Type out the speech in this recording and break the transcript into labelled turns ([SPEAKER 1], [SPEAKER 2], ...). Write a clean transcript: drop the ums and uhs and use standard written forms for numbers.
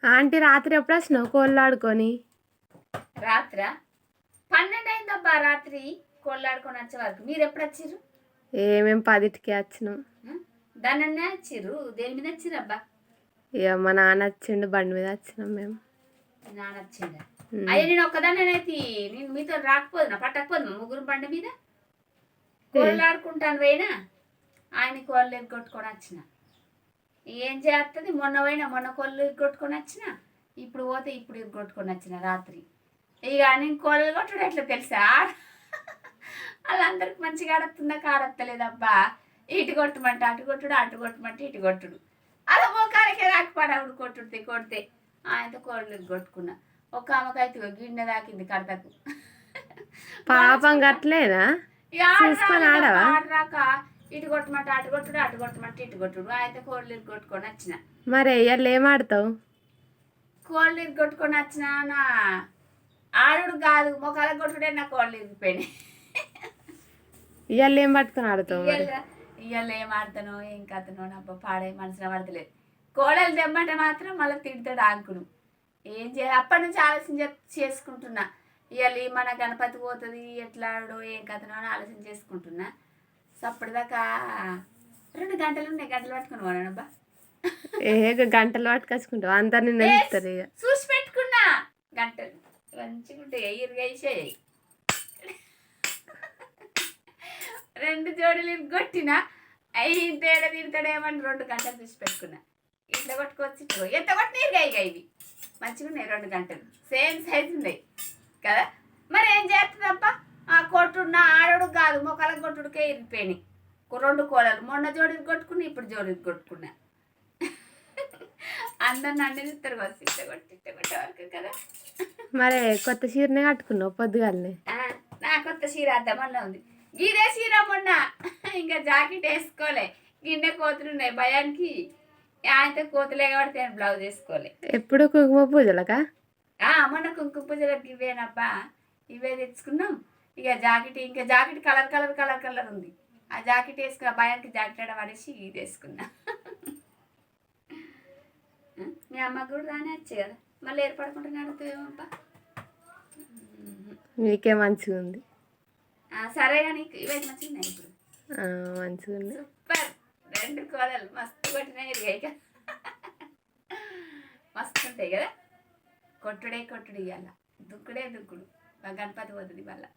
[SPEAKER 1] Aunty రాత్రి ఎప్పుడు వచ్చినావు కోళ్ళు ఆడుకొని?
[SPEAKER 2] రాత్ర 12 అయిందబ్బా రాత్రి కోళ్ళాడుకొని వచ్చే వరకు. మీరు ఎప్పుడు వచ్చిర్రు?
[SPEAKER 1] మేము 10కి వచ్చినాం.
[SPEAKER 2] దానన్నే వచ్చిర్రు? దేని మీద వచ్చిర్రబ్బా?
[SPEAKER 1] ఇక మా నాన్న వచ్చిండు, బండి మీద వచ్చినాం మేము.
[SPEAKER 2] నాన్న వచ్చిండ? అయ్యా నేను ఒక్కదాన్నైతే నేను మీతో రాకపోదునా, పట్టకపోదునా ముగ్గురు బండి మీద? కోళ్ళు ఆడుకుంటాను పోయినా, ఆయన కోళ్ళు ఎగ్గొట్టుకొని వచ్చిన. ఏం చేస్తుంది? మొన్న కోళ్ళు ఎగ్గొట్టుకొని వచ్చిన, ఇప్పుడు పోతే ఇప్పుడు ఎగ్గొట్టుకొని వచ్చిన రాత్రి. ఇక నేను కోళ్ళు కొట్టుడు ఎట్లా తెలుసా? వాళ్ళందరికి మంచిగా ఆడుతుందా కాడత్తలేదబ్బా. ఇటు కొట్టమంటే అటు కొట్టుడు, అటు కొట్టమంటే ఇటు కొట్టుడు. అలా మోకాలకే రాకపోవడం కొడితే ఆయనతో కోళ్ళు కొట్టుకున్నా. ఒక ఆమెకైతే గిన్నె దాకింది కడతకు.
[SPEAKER 1] పాపం గట్లేనా?
[SPEAKER 2] ఆడరాక ఇటు కొట్టమంటే అటు కొట్టుడు, అటు కొట్టమంటే ఇటు కొట్టుడు. ఆయనతో కోళ్ళు కొట్టుకొని వచ్చిన.
[SPEAKER 1] మరి ఎయ్యాలి ఏం ఆడతావు?
[SPEAKER 2] కోళ్ళు కొట్టుకొని వచ్చిన నా ఆడుడు కాదు, మొక్కల కొట్టుడే నా కోళ్ళు ఇరిగిపోయినాయి.
[SPEAKER 1] ఇవాళ ఏం పట్టుకొని ఆడుతావు?
[SPEAKER 2] ఇవాళ ఏం ఆడతానో ఏం కథనో నా పాడే మనసులో పడతలేదు. కోడలు తెమ్మంటే మాత్రం మళ్ళీ తిడతాడు ఆంకును. ఏం చేయాలి? అప్పటి నుంచి ఆలోచన చేసుకుంటున్నా. ఇవాళ మన గణపతి పోతుంది, ఎట్లాడో ఏం కథనో అని ఆలోచన చేసుకుంటున్నా. సో అప్పటిదాకా 2 గంటలు ఉన్నాయి, గంటలు పట్టుకుని పోనానబ్బా.
[SPEAKER 1] గంటలు పట్టుకొచ్చుకుంటావు అందరు నిన్న ఇక
[SPEAKER 2] చూసి పెట్టుకున్నా. గంటలు మంచిగా ఉంటాయి, ఇరుగైసేయి. 2 జోడీలు కొట్టినా అవి తేడా తిడతాడేమని 2 గంటలు చూసి పెట్టుకున్నా. ఇట్లా కొట్టుకొచ్చి ఎంత కొట్టిన ఇరుగా ఇవి మంచిగా ఉన్నాయి. 2 గంటలు సేమ్ సైజు ఉన్నాయి కదా. మరి ఏం చేస్తుందబ్బా? ఆ కొట్టున్న ఆడడు కాదు, మొక్కల కొట్టుడికే ఇరిగిపోయినాయి 2 కోడలు. మొన్న జోడికి కొట్టుకున్నా, ఇప్పుడు జోడికి కొట్టుకున్నా. అందరు నన్ను చూస్తారు వచ్చి ఇట్ట కొట్టే వరకు కదా.
[SPEAKER 1] మరి కొత్త చీరనే కట్టుకున్నావు పొద్దుగాలనే?
[SPEAKER 2] నా కొత్త చీర అద్దమల్లో ఉంది. ఇదే చీర మొన్న ఇంకా జాకెట్ వేసుకోలే. గిన్నె కోతులు ఉన్నాయి భయానికి. ఆయనతో కోతులే కాబట్టి నేను బ్లౌజ్ వేసుకోలే.
[SPEAKER 1] ఎప్పుడు కుంకుమ పూజలకా?
[SPEAKER 2] మొన్న కుంకుమ పూజలకు ఇవేనబ్బా, ఇవే తెచ్చుకున్నాం. ఇక జాకెట్ కలర్ ఉంది. ఆ జాకెట్ వేసుకున్న భయానికి జాకెట్ పడేసి ఇది వేసుకున్నా. మీ అమ్మ కూడా రానే వచ్చి కదా, మళ్ళీ ఏర్పడకుండా నడుతుందేమబ్బా.
[SPEAKER 1] మీకే మంచిగా ఉంది.
[SPEAKER 2] సరే కానీ ఇవైతే మంచిగా ఉన్నాయి. ఇప్పుడు
[SPEAKER 1] మంచిగా ఉంది.
[SPEAKER 2] సూపర్. 2 కోడలు మస్తు కొట్టినాయి ఇక. మస్తు ఉంటాయి కదా. కొట్టుడు ఇవ్వాల, దుక్కుడు. గణపతి పోతుంది మళ్ళా.